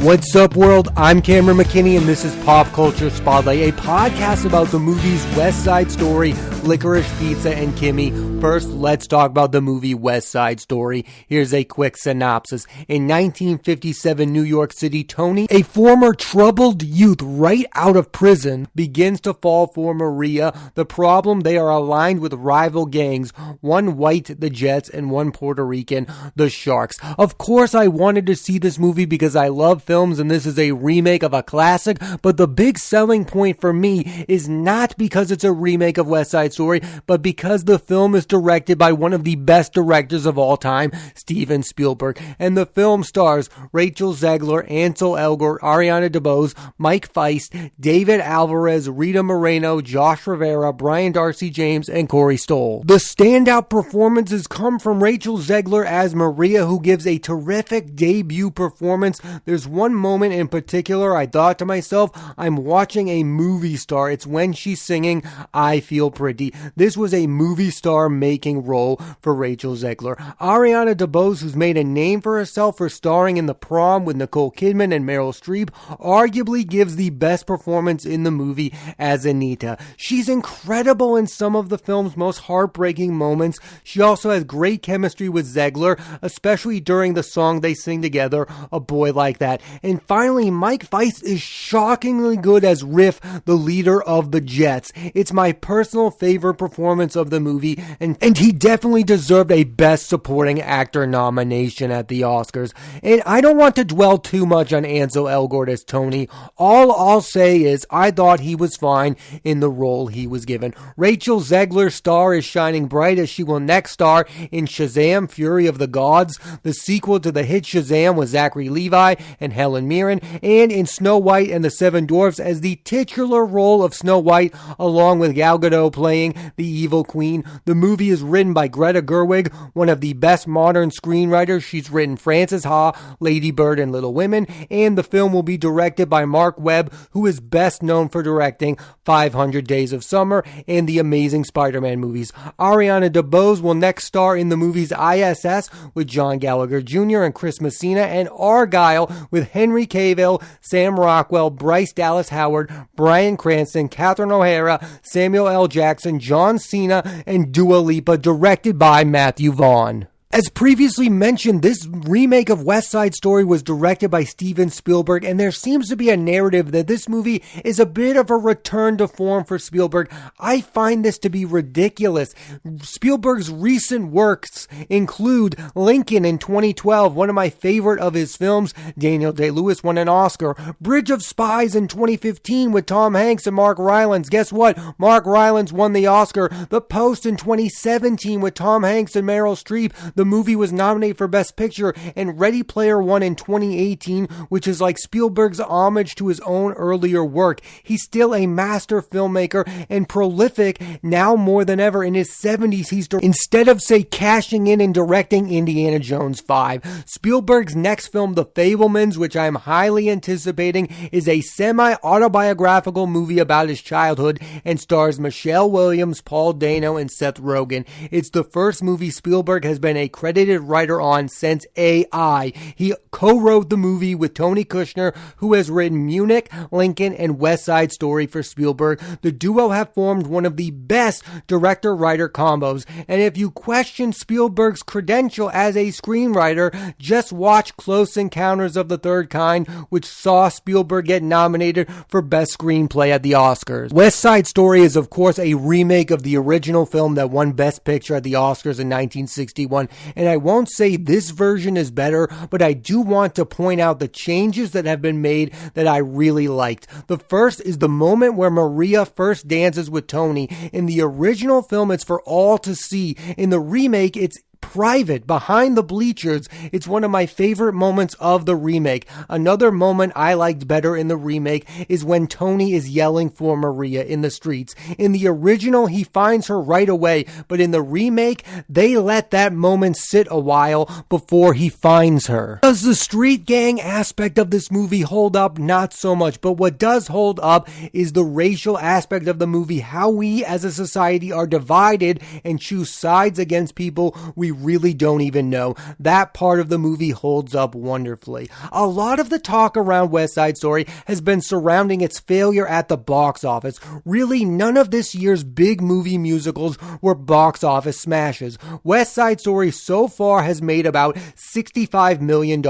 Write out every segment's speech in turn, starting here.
What's up, world? I'm Cameron McKinney, and this is Pop Culture Spotlight, a podcast about the movies Westside Story, Licorice Pizza, and Kimi. First, let's talk about the movie Westside Story. Here's a quick synopsis. In 1957 New York City, Tony, a former troubled youth right out of prison, begins to fall for Maria. The problem, they are aligned with rival gangs, one white, the Jets, and one Puerto Rican, the Sharks. Of course, I wanted to see this movie because I love films and this is a remake of a classic, but the big selling point for me is not because it's a remake of West Side Story, but because the film is directed by one of the best directors of all time, Steven Spielberg, and the film stars Rachel Zegler, Ansel Elgort, Ariana DeBose, Mike Feist, David Alvarez, Rita Moreno, Josh Rivera, Brian Darcy James, and Corey Stoll. The standout performances come from Rachel Zegler as Maria, who gives a terrific debut performance. There's one moment in particular I thought to myself, I'm watching a movie star. It's when she's singing I Feel Pretty. This was a movie star making role for Rachel Zegler. Ariana DeBose, who's made a name for herself for starring in The Prom with Nicole Kidman and Meryl Streep, arguably gives the best performance in the movie as Anita. She's incredible in some of the film's most heartbreaking moments. She also has great chemistry with Zegler, especially during the song they sing together, A Boy Like That. And finally, Mike Feist is shockingly good as Riff, the leader of the Jets. It's my personal favorite performance of the movie, and he definitely deserved a Best Supporting Actor nomination at the Oscars. And I don't want to dwell too much on Ansel Elgort as Tony. All I'll say is I thought he was fine in the role he was given. Rachel Zegler's star is shining bright as she will next star in Shazam! Fury of the Gods, the sequel to the hit Shazam with Zachary Levi and Helen Mirren, and in Snow White and the Seven Dwarfs as the titular role of Snow White, along with Gal Gadot playing the evil queen. The movie is written by Greta Gerwig, one of the best modern screenwriters. She's written Frances Ha, Lady Bird, and Little Women, and the film will be directed by Mark Webb, who is best known for directing 500 Days of Summer and the Amazing Spider-Man movies. Ariana DeBose will next star in the movies ISS with John Gallagher Jr. and Chris Messina, and Argyle with Henry Cavill, Sam Rockwell, Bryce Dallas Howard, Bryan Cranston, Catherine O'Hara, Samuel L. Jackson, John Cena, and Dua Lipa, directed by Matthew Vaughn. As previously mentioned, this remake of West Side Story was directed by Steven Spielberg, and there seems to be a narrative that this movie is a bit of a return to form for Spielberg. I find this to be ridiculous. Spielberg's recent works include Lincoln in 2012, one of my favorite of his films. Daniel Day-Lewis won an Oscar. Bridge of Spies in 2015 with Tom Hanks and Mark Rylance. Guess what? Mark Rylance won the Oscar. The Post in 2017 with Tom Hanks and Meryl Streep. The movie was nominated for Best Picture, and Ready Player One in 2018, which is like Spielberg's homage to his own earlier work. He's still a master filmmaker and prolific now more than ever. In his 70s, instead of, say, cashing in and directing Indiana Jones 5. Spielberg's next film, The Fabelmans, which I am highly anticipating, is a semi-autobiographical movie about his childhood and stars Michelle Williams, Paul Dano, and Seth Rogen. It's the first movie Spielberg has been a credited writer on since AI. He co-wrote the movie with Tony Kushner, who has written Munich, Lincoln, and West Side Story for Spielberg. The duo have formed one of the best director-writer combos, and if you question Spielberg's credential as a screenwriter, just watch Close Encounters of the Third Kind, which saw Spielberg get nominated for Best Screenplay at the Oscars. West Side Story is, of course, a remake of the original film that won Best Picture at the Oscars in 1961, and I won't say this version is better, but I do want to point out the changes that have been made that I really liked. The first is the moment where Maria first dances with Tony. In the original film, it's for all to see. In the remake, it's private, behind the bleachers. It's one of my favorite moments of the remake. Another moment I liked better in the remake is when Tony is yelling for Maria in the streets. In the original, he finds her right away, but in the remake, they let that moment sit a while before he finds her. Does the street gang aspect of this movie hold up? Not so much, but what does hold up is the racial aspect of the movie, how we as a society are divided and choose sides against people we really don't even know. That part of the movie holds up wonderfully. A lot of the talk around West Side Story has been surrounding its failure at the box office. Really, none of this year's big movie musicals were box office smashes. West Side Story so far has made about $65 million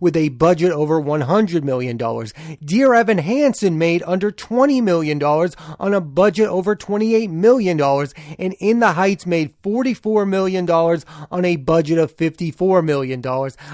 with a budget over $100 million. Dear Evan Hansen made under $20 million on a budget over $28 million, and In the Heights made $44 million on a budget of $54 million.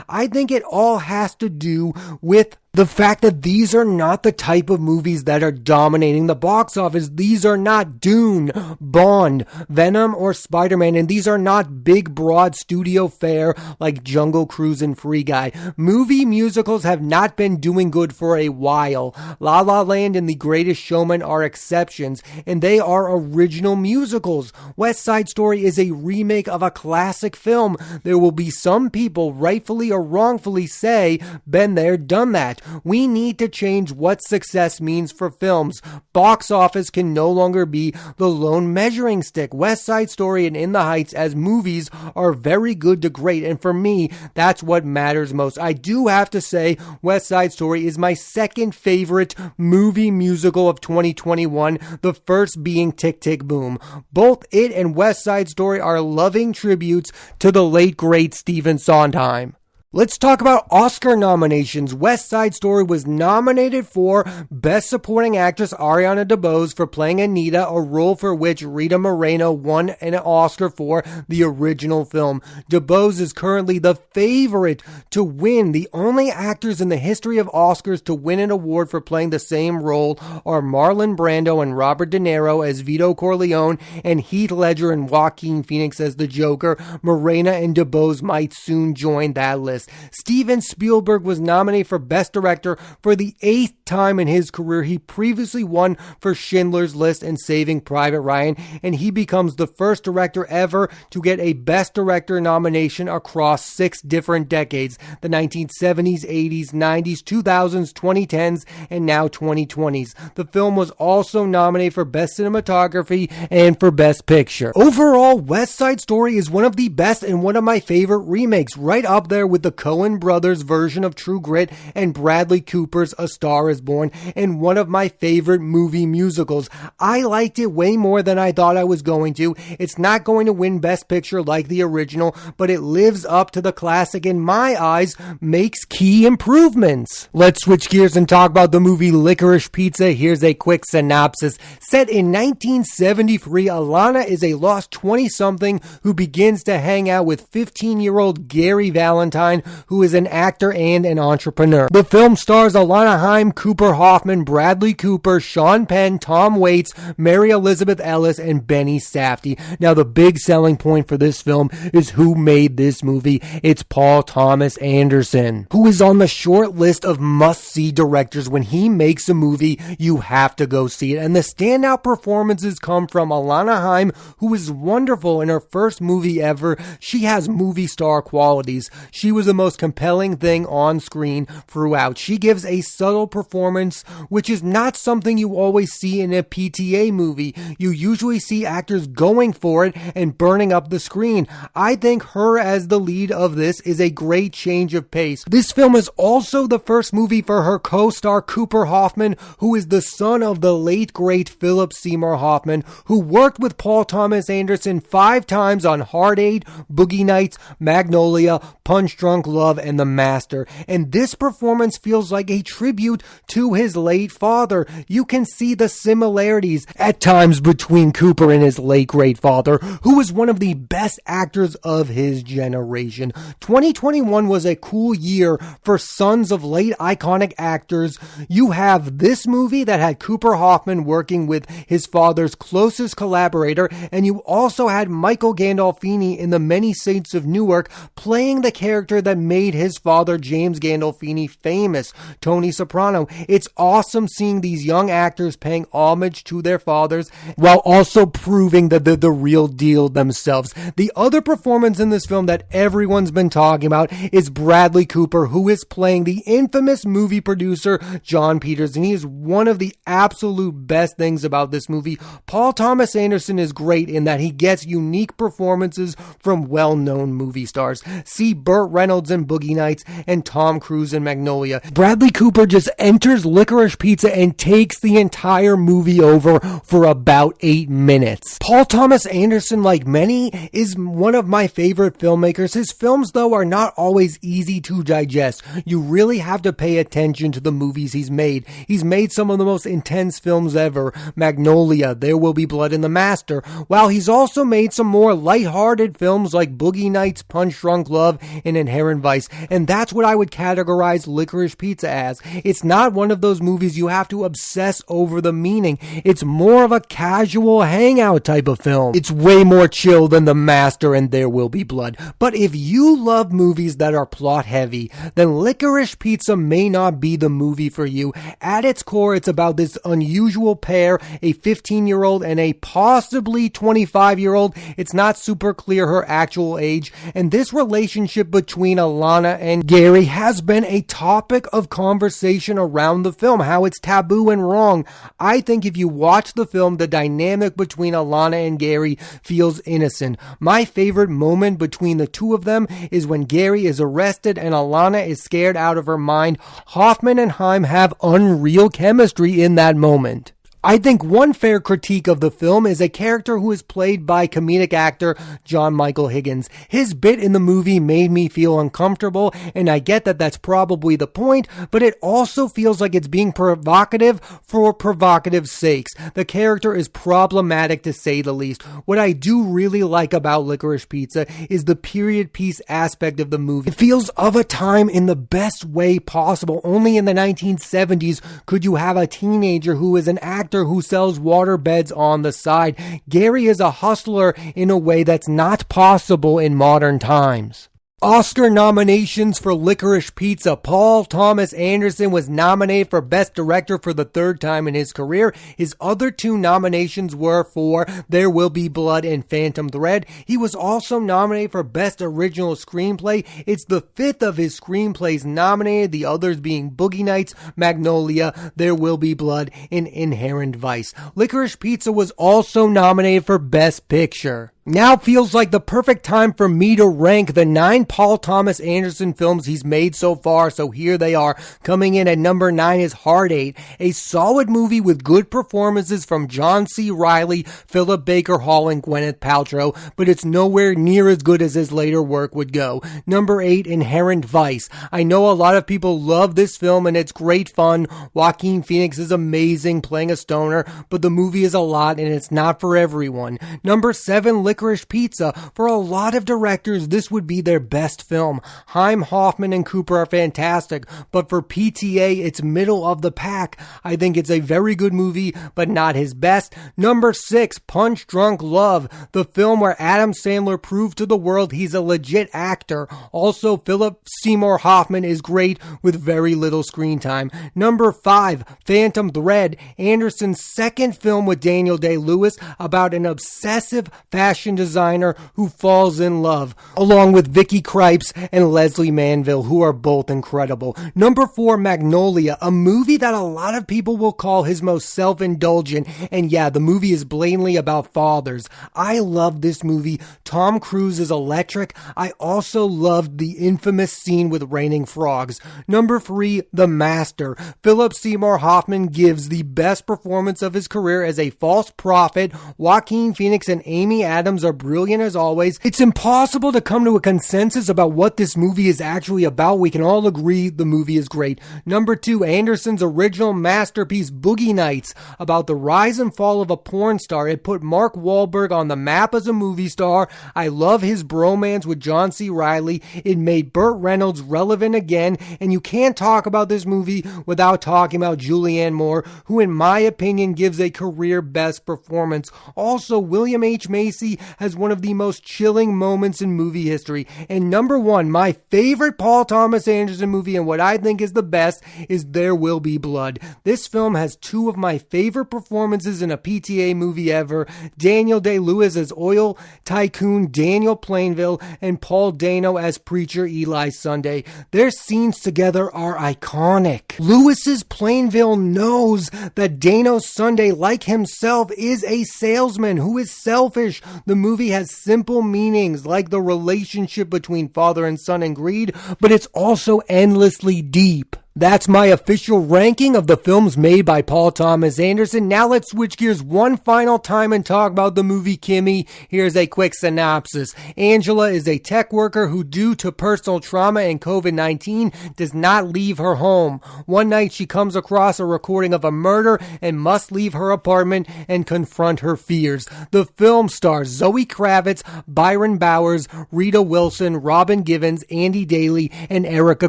I think it all has to do with the fact that these are not the type of movies that are dominating the box office. These are not Dune, Bond, Venom, or Spider-Man, and these are not big, broad studio fare like Jungle Cruise and Free Guy. Movie musicals have not been doing good for a while. La La Land and The Greatest Showman are exceptions, and they are original musicals. West Side Story is a remake of a classic film. There will be some people, rightfully or wrongfully, say, been there, done that. We need to change what success means for films. Box office can no longer be the lone measuring stick. West Side Story and In the Heights as movies are very good to great, and for me, that's what matters most. I do have to say, West Side Story is my second favorite movie musical of 2021, the first being Tick, Tick, Boom. Both it and West Side Story are loving tributes to the late, great Stephen Sondheim. Let's talk about Oscar nominations. West Side Story was nominated for Best Supporting Actress Ariana DeBose for playing Anita, a role for which Rita Moreno won an Oscar for the original film. DeBose is currently the favorite to win. The only actors in the history of Oscars to win an award for playing the same role are Marlon Brando and Robert De Niro as Vito Corleone and Heath Ledger and Joaquin Phoenix as the Joker. Moreno and DeBose might soon join that list. Steven Spielberg was nominated for Best Director for the 8th time in his career. He previously won for Schindler's List and Saving Private Ryan, and he becomes the first director ever to get a Best Director nomination across 6 different decades: the 1970s, 80s, 90s, 2000s, 2010s, and now 2020s. The film was also nominated for Best Cinematography and for Best Picture. Overall, West Side Story is one of the best and one of my favorite remakes, right up there with the Coen brothers version of True Grit and Bradley Cooper's A Star is Born, and one of my favorite movie musicals. I liked it way more than I thought I was going to. It's not going to win Best Picture like the original, but it lives up to the classic, in my eyes, makes key improvements. Let's switch gears and talk about the movie Licorice Pizza. Here's a quick synopsis. Set in 1973, Alana is a lost 20-something who begins to hang out with 15-year-old Gary Valentine, who is an actor and an entrepreneur. The film stars Alana Haim, Cooper Hoffman, Bradley Cooper, Sean Penn, Tom Waits, Mary Elizabeth Ellis, and Benny Safdie. Now, the big selling point for this film is who made this movie. It's Paul Thomas Anderson, who is on the short list of must-see directors. When he makes a movie, you have to go see it. And the standout performances come from Alana Haim, who is wonderful in her first movie ever. She has movie star qualities. She was the most compelling thing on screen throughout. She gives a subtle performance, which is not something you always see in a PTA movie. You usually see actors going for it and burning up the screen. I think her as the lead of this is a great change of pace. This film is also the first movie for her co-star Cooper Hoffman, who is the son of the late great Philip Seymour Hoffman, who worked with Paul Thomas Anderson 5 times on Hard Eight, Boogie Nights, Magnolia, Punch Drunk Love, and The Master. And this performance feels like a tribute to his late father. You can see the similarities at times between Cooper and his late great father, who was one of the best actors of his generation. 2021 was a cool year for sons of late iconic actors. You have this movie that had Cooper Hoffman working with his father's closest collaborator, and you also had Michael Gandolfini in The Many Saints of Newark playing the character that made his father James Gandolfini famous, Tony Soprano. It's awesome seeing these young actors paying homage to their fathers while also proving that they're the real deal themselves. The other performance in this film that everyone's been talking about is Bradley Cooper, who is playing the infamous movie producer John Peters, and he is one of the absolute best things about this movie. Paul Thomas Anderson is great in that he gets unique performances from well-known movie stars. See Burt Reynolds in Boogie Nights and Tom Cruise in Magnolia. Bradley Cooper just enters Licorice Pizza and takes the entire movie over for about 8 minutes. Paul Thomas Anderson, like many, is one of my favorite filmmakers. His films, though, are not always easy to digest. You really have to pay attention to the movies he's made. He's made some of the most intense films ever. Magnolia, There Will Be Blood, and The Master, while he's also made some more lighthearted films like Boogie Nights, Punch Drunk Love, and Inherent Vice. And that's what I would categorize Licorice Pizza as. It's not one of those movies you have to obsess over the meaning. It's more of a casual hangout type of film. It's way more chill than The Master and There Will Be Blood. But if you love movies that are plot heavy, then Licorice Pizza may not be the movie for you. At its core, it's about this unusual pair, a 15-year-old and a possibly 25-year-old. It's not super clear her actual age, and this relationship between Alana and Gary has been a topic of conversation around the film, how it's taboo and wrong. I think if you watch the film, the dynamic between Alana and Gary feels innocent. My favorite moment between the two of them is when Gary is arrested and Alana is scared out of her mind. Hoffman and Haim have unreal chemistry in that moment. I think one fair critique of the film is a character who is played by comedic actor John Michael Higgins. His bit in the movie made me feel uncomfortable, and I get that that's probably the point, but it also feels like it's being provocative for provocative sakes. The character is problematic to say the least. What I do really like about Licorice Pizza is the period piece aspect of the movie. It feels of a time in the best way possible. Only in the 1970s could you have a teenager who is an actor who sells water beds on the side. Gary is a hustler in a way that's not possible in modern times. Oscar nominations for Licorice Pizza. Paul Thomas Anderson was nominated for Best Director for the third time in his career. His other two nominations were for There Will Be Blood and Phantom Thread. He was also nominated for Best Original Screenplay. It's the fifth of his screenplays nominated, the others being Boogie Nights, Magnolia, There Will Be Blood, and Inherent Vice. Licorice Pizza was also nominated for Best Picture. Now feels like the perfect time for me to rank the 9 Paul Thomas Anderson films he's made so far, so here they are. Coming in at number 9 is Hard 8, a solid movie with good performances from John C. Reilly, Philip Baker Hall, and Gwyneth Paltrow, but it's nowhere near as good as his later work would go. Number 8, Inherent Vice. I know a lot of people love this film and it's great fun. Joaquin Phoenix is amazing playing a stoner, but the movie is a lot and it's not for everyone. Number 7, Licorice Pizza. For a lot of directors, this would be their best film. Haim, Hoffman, and Cooper are fantastic, but for PTA, it's middle of the pack. I think it's a very good movie, but not his best. Number 6, Punch Drunk Love, the film where Adam Sandler proved to the world he's a legit actor. Also, Philip Seymour Hoffman is great with very little screen time. Number 5, Phantom Thread, Anderson's second film with Daniel Day-Lewis about an obsessive fashion designer who falls in love, along with Vicky Krieps and Leslie Manville, who are both incredible. Number 4, Magnolia, a movie that a lot of people will call his most self-indulgent, and yeah, the movie is blatantly about fathers. I love this movie. Tom Cruise is electric. I also loved the infamous scene with raining frogs. Number 3, The Master. Philip Seymour Hoffman gives the best performance of his career as a false prophet. Joaquin Phoenix and Amy Adams are brilliant as always. It's impossible to come to a consensus about what this movie is actually about. We can all agree the movie is great. Number 2, Anderson's original masterpiece, Boogie Nights, about the rise and fall of a porn star. It put Mark Wahlberg on the map as a movie star. I love his bromance with John C. Reilly. It made Burt Reynolds relevant again, and you can't talk about this movie without talking about Julianne Moore, who in my opinion gives a career best performance. Also, William H. Macy movie has one of the most chilling moments in movie history. And number one, my favorite Paul Thomas Anderson movie and what I think is the best is There Will Be Blood. This film has two of my favorite performances in a PTA movie ever. Daniel Day-Lewis as oil tycoon Daniel Plainville and Paul Dano as preacher Eli Sunday. Their scenes together are iconic. Lewis's Plainville knows that Dano Sunday, like himself, is a salesman who is selfish. The movie has simple meanings like the relationship between father and son and greed, but it's also endlessly deep. That's my official ranking of the films made by Paul Thomas Anderson. Now let's switch gears one final time and talk about the movie Kimi. Here's a quick synopsis. Angela is a tech worker who, due to personal trauma and COVID-19, does not leave her home. One night she comes across a recording of a murder and must leave her apartment and confront her fears. The film stars Zoe Kravitz, Byron Bowers, Rita Wilson, Robin Givens, Andy Daly, and Erica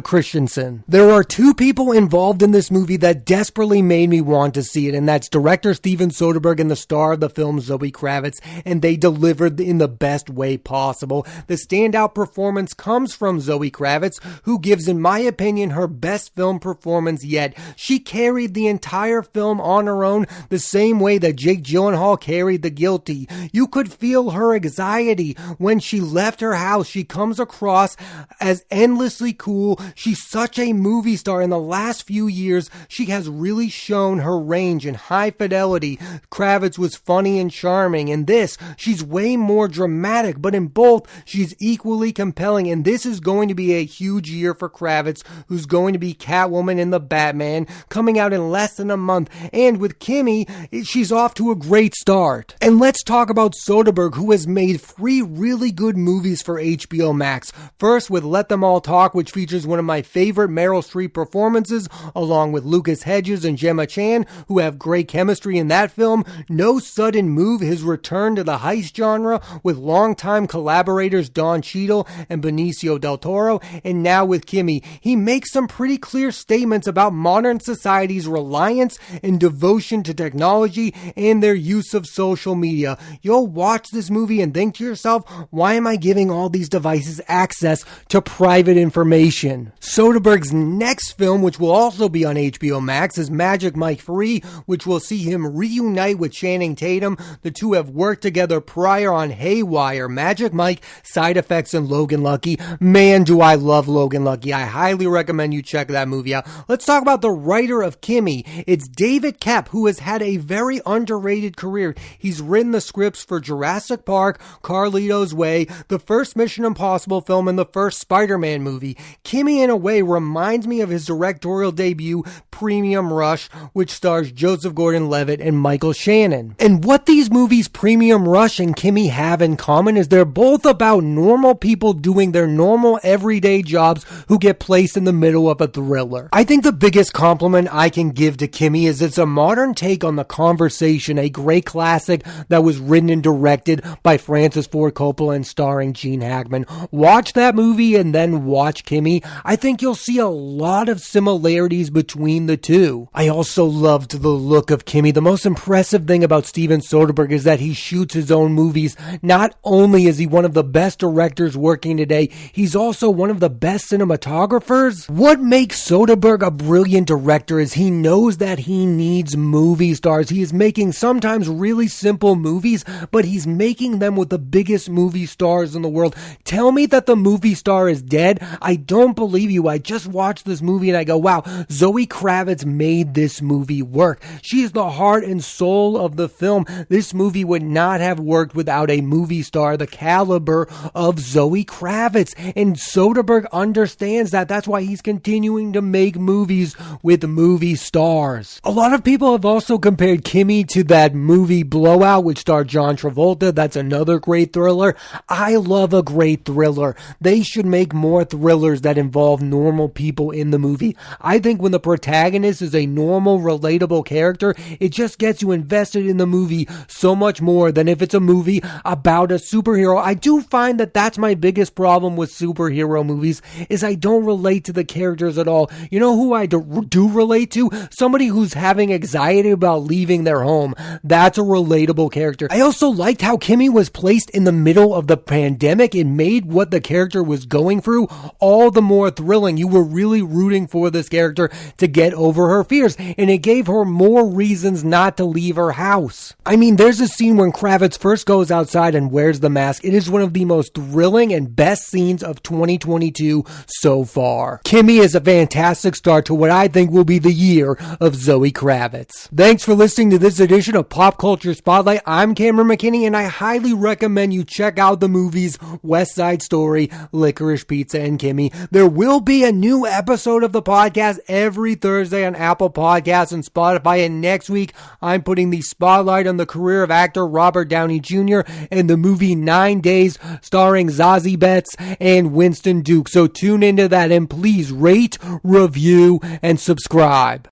Christensen. There are two people involved in this movie that desperately made me want to see it, and that's director Steven Spielberg and the star of the film, Zoe Kravitz, and they delivered in the best way possible. The standout performance comes from Zoe Kravitz, who gives, in my opinion, her best film performance yet. She carried the entire film on her own, the same way that Jake Gyllenhaal carried The Guilty. You could feel her anxiety when she left her house. She comes across as endlessly cool. She's such a movie star. In the last few years, she has really shown her range in High Fidelity. Kravitz was funny and charming. In this, she's way more dramatic, but in both, she's equally compelling. And this is going to be a huge year for Kravitz, who's going to be Catwoman in The Batman, coming out in less than a month. And with Kimi, she's off to a great start. And let's talk about Soderbergh, who has made 3 really good movies for HBO Max. First, with Let Them All Talk, which features one of my favorite Meryl Streep performances, along with Lucas Hedges and Gemma Chan, who have great chemistry in that film. No Sudden Move, his return to the heist genre with longtime collaborators Don Cheadle and Benicio del Toro. And now with Kimi, he makes some pretty clear statements about modern society's reliance and devotion to technology and their use of social media. You'll watch this movie and think to yourself, why am I giving all these devices access to private information? Soderbergh's next film, which will also be on HBO Max, is Magic Mike 3, which will see him reunite with Channing Tatum. The two have worked together prior on Haywire, Magic Mike, Side Effects, and Logan Lucky. Man, do I love Logan Lucky. I highly recommend you check that movie out. Let's talk about the writer of Kimi. It's David Koepp, who has had a very underrated career. He's written the scripts for Jurassic Park, Carlito's Way, the first Mission Impossible film, and the first Spider-Man movie. Kimi, in a way, reminds me of his directorial debut, Premium Rush, which stars Joseph Gordon-Levitt and Michael Shannon. And what these movies, Premium Rush and Kimi, have in common is they're both about normal people doing their normal everyday jobs who get placed in the middle of a thriller. I think the biggest compliment I can give to Kimi is it's a modern take on The Conversation, a great classic that was written and directed by Francis Ford Coppola and starring Gene Hackman. Watch that movie and then watch Kimi. I think you'll see a lot of similarities between the two. I also loved the look of Kimi. The most impressive thing about Steven Soderbergh is that he shoots his own movies. Not only is he one of the best directors working today, he's also one of the best cinematographers. What makes Soderbergh a brilliant director is he knows that he needs movie stars. He is making sometimes really simple movies, but he's making them with the biggest movie stars in the world. Tell me that the movie star is dead. I don't believe you. I just watched this movie and I go, wow, Zoe Kravitz made this movie work. She is the heart and soul of the film. This movie would not have worked without a movie star the caliber of Zoe Kravitz. And Soderbergh understands that. That's why he's continuing to make movies with movie stars. A lot of people have also compared Kimi to that movie Blowout, which starred John Travolta. That's another great thriller. I love a great thriller. They should make more thrillers that involve normal people in the movie movie. I think when the protagonist is a normal, relatable character, it just gets you invested in the movie so much more than if it's a movie about a superhero. I do find that that's my biggest problem with superhero movies, is I don't relate to the characters at all. You know who I do relate to? Somebody who's having anxiety about leaving their home. That's a relatable character. I also liked how Kimi was placed in the middle of the pandemic. It made what the character was going through all the more thrilling. You were really rooting for this character to get over her fears, and it gave her more reasons not to leave her house. I mean, there's a scene when Kravitz first goes outside and wears the mask. It is one of the most thrilling and best scenes of 2022 so far. Kimi is a fantastic start to what I think will be the year of Zoe Kravitz. Thanks for listening to this edition of Pop Culture Spotlight. I'm Cameron McKinney, and I highly recommend you check out the movies Westside Story, Licorice Pizza, and Kimi. There will be a new episode of the podcast every Thursday on Apple Podcasts and Spotify, and next week I'm putting the spotlight on the career of actor Robert Downey Jr. and the movie 9 Days starring Zazie Beetz and Winston Duke. So tune into that, and please rate, review, and subscribe.